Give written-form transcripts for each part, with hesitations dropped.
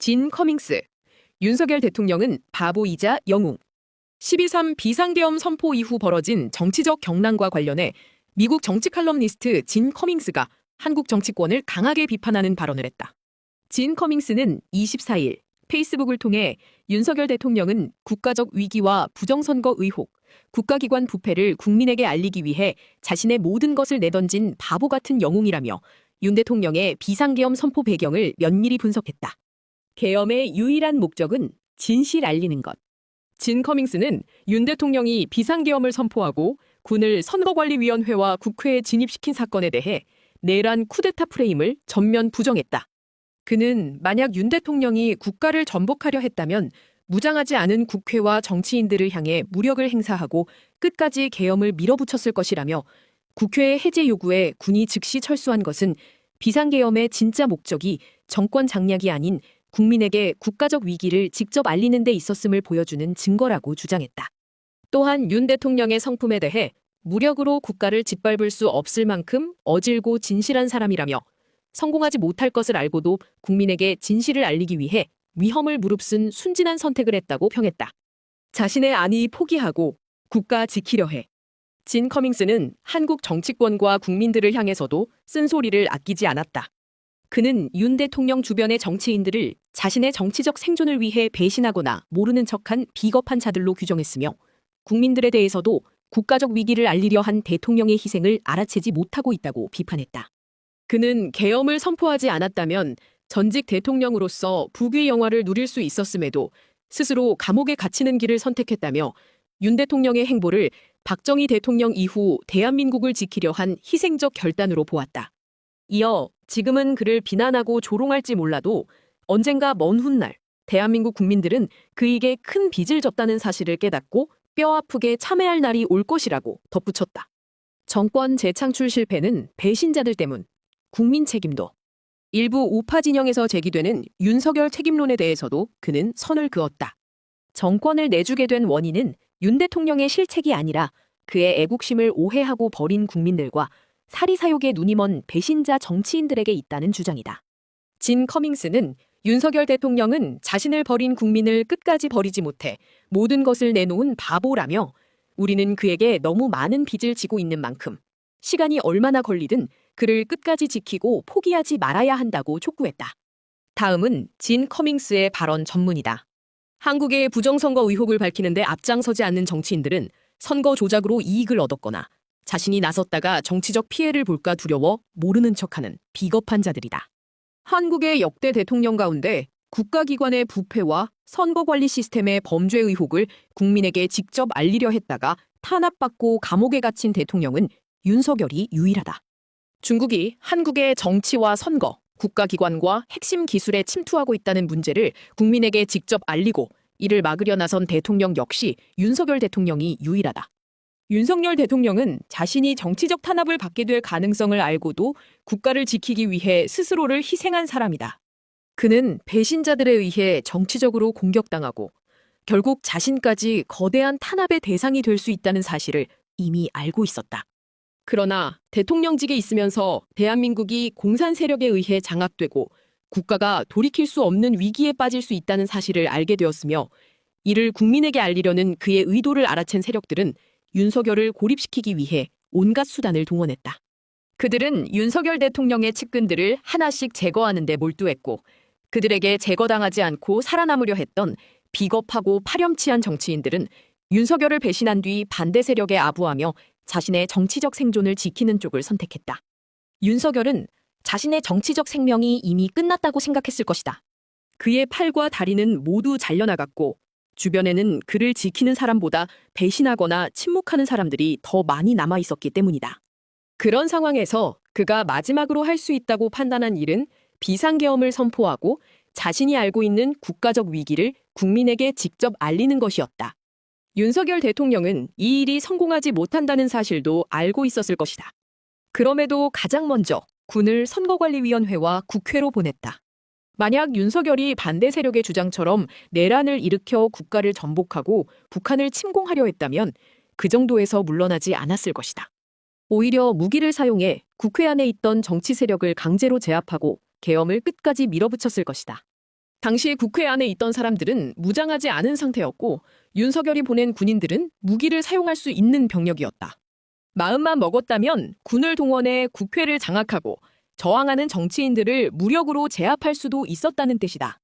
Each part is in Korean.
진 커밍스, 윤석열 대통령은 바보이자 영웅. 12.3 비상계엄 선포 이후 벌어진 정치적 경랑과 관련해 미국 정치 칼럼니스트 진 커밍스가 한국 정치권을 강하게 비판하는 발언을 했다. 진 커밍스는 24일 페이스북을 통해 윤석열 대통령은 국가적 위기와 부정선거 의혹, 국가기관 부패를 국민에게 알리기 위해 자신의 모든 것을 내던진 바보 같은 영웅이라며 윤 대통령의 비상계엄 선포 배경을 면밀히 분석했다. 계엄의 유일한 목적은 진실 알리는 것. 진 커밍스는 윤 대통령이 비상계엄을 선포하고 군을 선거관리위원회와 국회에 진입시킨 사건에 대해 내란 쿠데타 프레임을 전면 부정했다. 그는 만약 윤 대통령이 국가를 전복하려 했다면 무장하지 않은 국회와 정치인들을 향해 무력을 행사하고 끝까지 계엄을 밀어붙였을 것이라며 국회의 해제 요구에 군이 즉시 철수한 것은 비상계엄의 진짜 목적이 정권 장악이 아닌 국민에게 국가적 위기를 직접 알리는 데 있었음을 보여주는 증거라고 주장했다. 또한 윤 대통령의 성품에 대해 무력으로 국가를 짓밟을 수 없을 만큼 어질고 진실한 사람이라며 성공하지 못할 것을 알고도 국민에게 진실을 알리기 위해 위험을 무릅쓴 순진한 선택을 했다고 평했다. 자신의 안위 포기하고 국가 지키려 해. 진 커밍스는 한국 정치권과 국민들을 향해서도 쓴소리를 아끼지 않았다. 그는 윤 대통령 주변의 정치인들을 자신의 정치적 생존을 위해 배신하거나 모르는 척한 비겁한 자들로 규정했으며 국민들에 대해서도 국가적 위기를 알리려 한 대통령의 희생을 알아채지 못하고 있다고 비판했다. 그는 계엄을 선포하지 않았다면 전직 대통령으로서 부귀 영화를 누릴 수 있었음에도 스스로 감옥에 갇히는 길을 선택했다며 윤 대통령의 행보를 박정희 대통령 이후 대한민국을 지키려 한 희생적 결단으로 보았다. 이어 지금은 그를 비난하고 조롱할지 몰라도 언젠가 먼 훗날 대한민국 국민들은 그에게 큰 빚을 졌다는 사실을 깨닫고 뼈아프게 참회할 날이 올 것이라고 덧붙였다. 정권 재창출 실패는 배신자들 때문, 국민 책임도. 일부 우파 진영에서 제기되는 윤석열 책임론에 대해서도 그는 선을 그었다. 정권을 내주게 된 원인은 윤 대통령의 실책이 아니라 그의 애국심을 오해하고 버린 국민들과 사리사욕에 눈이 먼 배신자 정치인들에게 있다는 주장이다. 진 커밍스는 윤석열 대통령은 자신을 버린 국민을 끝까지 버리지 못해 모든 것을 내놓은 바보라며 우리는 그에게 너무 많은 빚을 지고 있는 만큼 시간이 얼마나 걸리든 그를 끝까지 지키고 포기하지 말아야 한다고 촉구했다. 다음은 진 커밍스의 발언 전문이다. 한국의 부정선거 의혹을 밝히는데 앞장서지 않는 정치인들은 선거 조작으로 이익을 얻었거나 자신이 나섰다가 정치적 피해를 볼까 두려워 모르는 척하는 비겁한 자들이다. 한국의 역대 대통령 가운데 국가기관의 부패와 선거관리 시스템의 범죄 의혹을 국민에게 직접 알리려 했다가 탄압받고 감옥에 갇힌 대통령은 윤석열이 유일하다. 중국이 한국의 정치와 선거, 국가기관과 핵심 기술에 침투하고 있다는 문제를 국민에게 직접 알리고 이를 막으려 나선 대통령 역시 윤석열 대통령이 유일하다. 윤석열 대통령은 자신이 정치적 탄압을 받게 될 가능성을 알고도 국가를 지키기 위해 스스로를 희생한 사람이다. 그는 배신자들에 의해 정치적으로 공격당하고 결국 자신까지 거대한 탄압의 대상이 될 수 있다는 사실을 이미 알고 있었다. 그러나 대통령직에 있으면서 대한민국이 공산 세력에 의해 장악되고 국가가 돌이킬 수 없는 위기에 빠질 수 있다는 사실을 알게 되었으며 이를 국민에게 알리려는 그의 의도를 알아챈 세력들은 윤석열을 고립시키기 위해 온갖 수단을 동원했다. 그들은 윤석열 대통령의 측근들을 하나씩 제거하는 데 몰두했고 그들에게 제거당하지 않고 살아남으려 했던 비겁하고 파렴치한 정치인들은 윤석열을 배신한 뒤 반대 세력에 아부하며 자신의 정치적 생존을 지키는 쪽을 선택했다. 윤석열은 자신의 정치적 생명이 이미 끝났다고 생각했을 것이다. 그의 팔과 다리는 모두 잘려나갔고 주변에는 그를 지키는 사람보다 배신하거나 침묵하는 사람들이 더 많이 남아있었기 때문이다. 그런 상황에서 그가 마지막으로 할 수 있다고 판단한 일은 비상계엄을 선포하고 자신이 알고 있는 국가적 위기를 국민에게 직접 알리는 것이었다. 윤석열 대통령은 이 일이 성공하지 못한다는 사실도 알고 있었을 것이다. 그럼에도 가장 먼저 군을 선거관리위원회와 국회로 보냈다. 만약 윤석열이 반대 세력의 주장처럼 내란을 일으켜 국가를 전복하고 북한을 침공하려 했다면 그 정도에서 물러나지 않았을 것이다. 오히려 무기를 사용해 국회 안에 있던 정치 세력을 강제로 제압하고 계엄을 끝까지 밀어붙였을 것이다. 당시 국회 안에 있던 사람들은 무장하지 않은 상태였고 윤석열이 보낸 군인들은 무기를 사용할 수 있는 병력이었다. 마음만 먹었다면 군을 동원해 국회를 장악하고 저항하는 정치인들을 무력으로 제압할 수도 있었다는 뜻이다.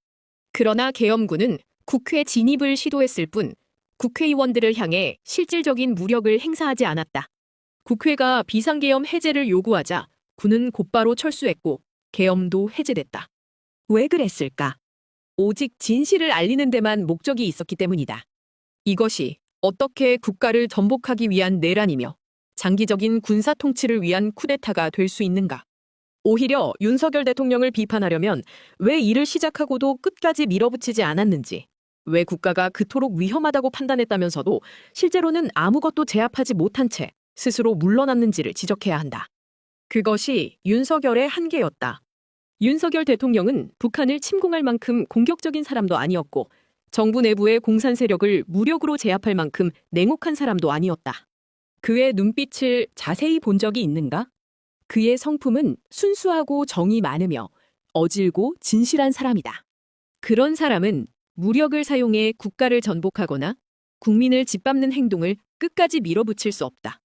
그러나 계엄군은 국회 진입을 시도했을 뿐 국회의원들을 향해 실질적인 무력을 행사하지 않았다. 국회가 비상계엄 해제를 요구하자 군은 곧바로 철수했고 계엄도 해제됐다. 왜 그랬을까? 오직 진실을 알리는 데만 목적이 있었기 때문이다. 이것이 어떻게 국가를 전복하기 위한 내란이며 장기적인 군사 통치를 위한 쿠데타가 될 수 있는가? 오히려 윤석열 대통령을 비판하려면 왜 일을 시작하고도 끝까지 밀어붙이지 않았는지, 왜 국가가 그토록 위험하다고 판단했다면서도 실제로는 아무것도 제압하지 못한 채 스스로 물러났는지를 지적해야 한다. 그것이 윤석열의 한계였다. 윤석열 대통령은 북한을 침공할 만큼 공격적인 사람도 아니었고 정부 내부의 공산 세력을 무력으로 제압할 만큼 냉혹한 사람도 아니었다. 그의 눈빛을 자세히 본 적이 있는가? 그의 성품은 순수하고 정이 많으며 어질고 진실한 사람이다. 그런 사람은 무력을 사용해 국가를 전복하거나 국민을 짓밟는 행동을 끝까지 밀어붙일 수 없다.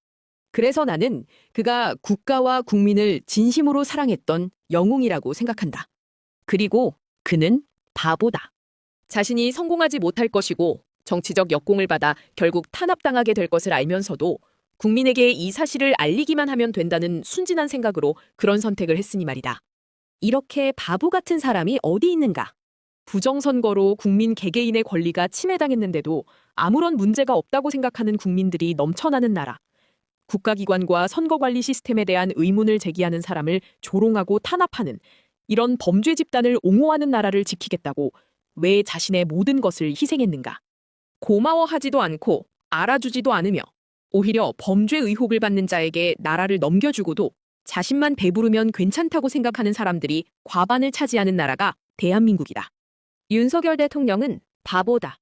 그래서 나는 그가 국가와 국민을 진심으로 사랑했던 영웅이라고 생각한다. 그리고 그는 바보다. 자신이 성공하지 못할 것이고 정치적 역공을 받아 결국 탄압당하게 될 것을 알면서도 국민에게 이 사실을 알리기만 하면 된다는 순진한 생각으로 그런 선택을 했으니 말이다. 이렇게 바보 같은 사람이 어디 있는가? 부정선거로 국민 개개인의 권리가 침해당했는데도 아무런 문제가 없다고 생각하는 국민들이 넘쳐나는 나라. 국가기관과 선거관리 시스템에 대한 의문을 제기하는 사람을 조롱하고 탄압하는 이런 범죄 집단을 옹호하는 나라를 지키겠다고 왜 자신의 모든 것을 희생했는가? 고마워하지도 않고 알아주지도 않으며 오히려 범죄 의혹을 받는 자에게 나라를 넘겨주고도 자신만 배부르면 괜찮다고 생각하는 사람들이 과반을 차지하는 나라가 대한민국이다. 윤석열 대통령은 바보다.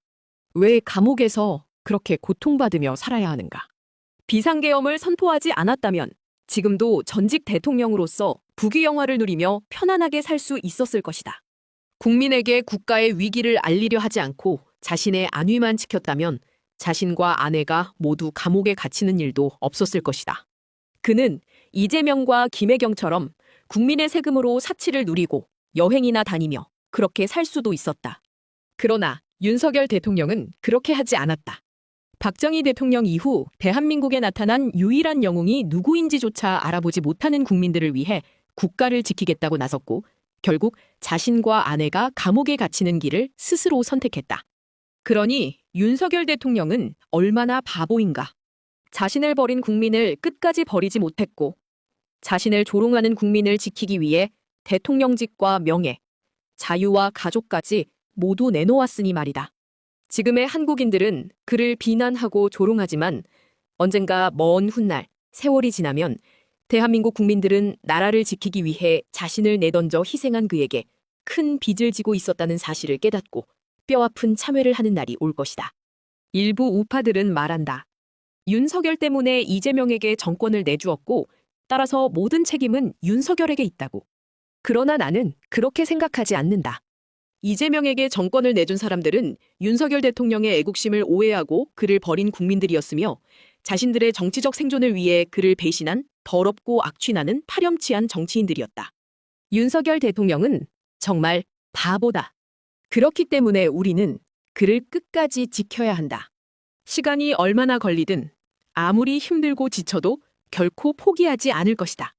왜 감옥에서 그렇게 고통받으며 살아야 하는가? 비상계엄을 선포하지 않았다면 지금도 전직 대통령으로서 부귀영화를 누리며 편안하게 살 수 있었을 것이다. 국민에게 국가의 위기를 알리려 하지 않고 자신의 안위만 지켰다면 자신과 아내가 모두 감옥에 갇히는 일도 없었을 것이다. 그는 이재명과 김혜경처럼 국민의 세금으로 사치를 누리고 여행이나 다니며 그렇게 살 수도 있었다. 그러나 윤석열 대통령은 그렇게 하지 않았다. 박정희 대통령 이후 대한민국에 나타난 유일한 영웅이 누구인지조차 알아보지 못하는 국민들을 위해 국가를 지키겠다고 나섰고 결국 자신과 아내가 감옥에 갇히는 길을 스스로 선택했다. 그러니 윤석열 대통령은 얼마나 바보인가. 자신을 버린 국민을 끝까지 버리지 못했고 자신을 조롱하는 국민을 지키기 위해 대통령직과 명예, 자유와 가족까지 모두 내놓았으니 말이다. 지금의 한국인들은 그를 비난하고 조롱하지만 언젠가 먼 훗날 세월이 지나면 대한민국 국민들은 나라를 지키기 위해 자신을 내던져 희생한 그에게 큰 빚을 지고 있었다는 사실을 깨닫고 뼈아픈 참회를 하는 날이 올 것이다. 일부 우파들은 말한다. 윤석열 때문에 이재명에게 정권을 내주었고 따라서 모든 책임은 윤석열에게 있다고. 그러나 나는 그렇게 생각하지 않는다. 이재명에게 정권을 내준 사람들은 윤석열 대통령의 애국심을 오해하고 그를 버린 국민들이었으며 자신들의 정치적 생존을 위해 그를 배신한 더럽고 악취나는 파렴치한 정치인들이었다. 윤석열 대통령은 정말 바보다. 그렇기 때문에 우리는 그를 끝까지 지켜야 한다. 시간이 얼마나 걸리든 아무리 힘들고 지쳐도 결코 포기하지 않을 것이다.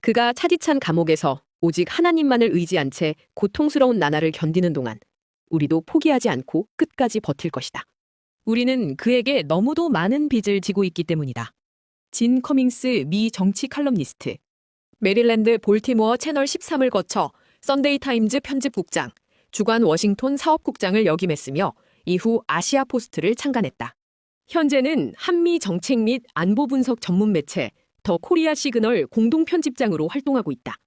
그가 차디찬 감옥에서 오직 하나님만을 의지한 채 고통스러운 나날을 견디는 동안 우리도 포기하지 않고 끝까지 버틸 것이다. 우리는 그에게 너무도 많은 빚을 지고 있기 때문이다. 진 커밍스 미 정치 칼럼니스트, 메릴랜드 볼티모어 채널 13을 거쳐 썬데이 타임즈 편집국장, 주간 워싱턴 사업국장을 역임했으며 이후 아시아 포스트를 창간했다. 현재는 한미 정책 및 안보 분석 전문 매체 더 코리아 시그널 공동 편집장으로 활동하고 있다.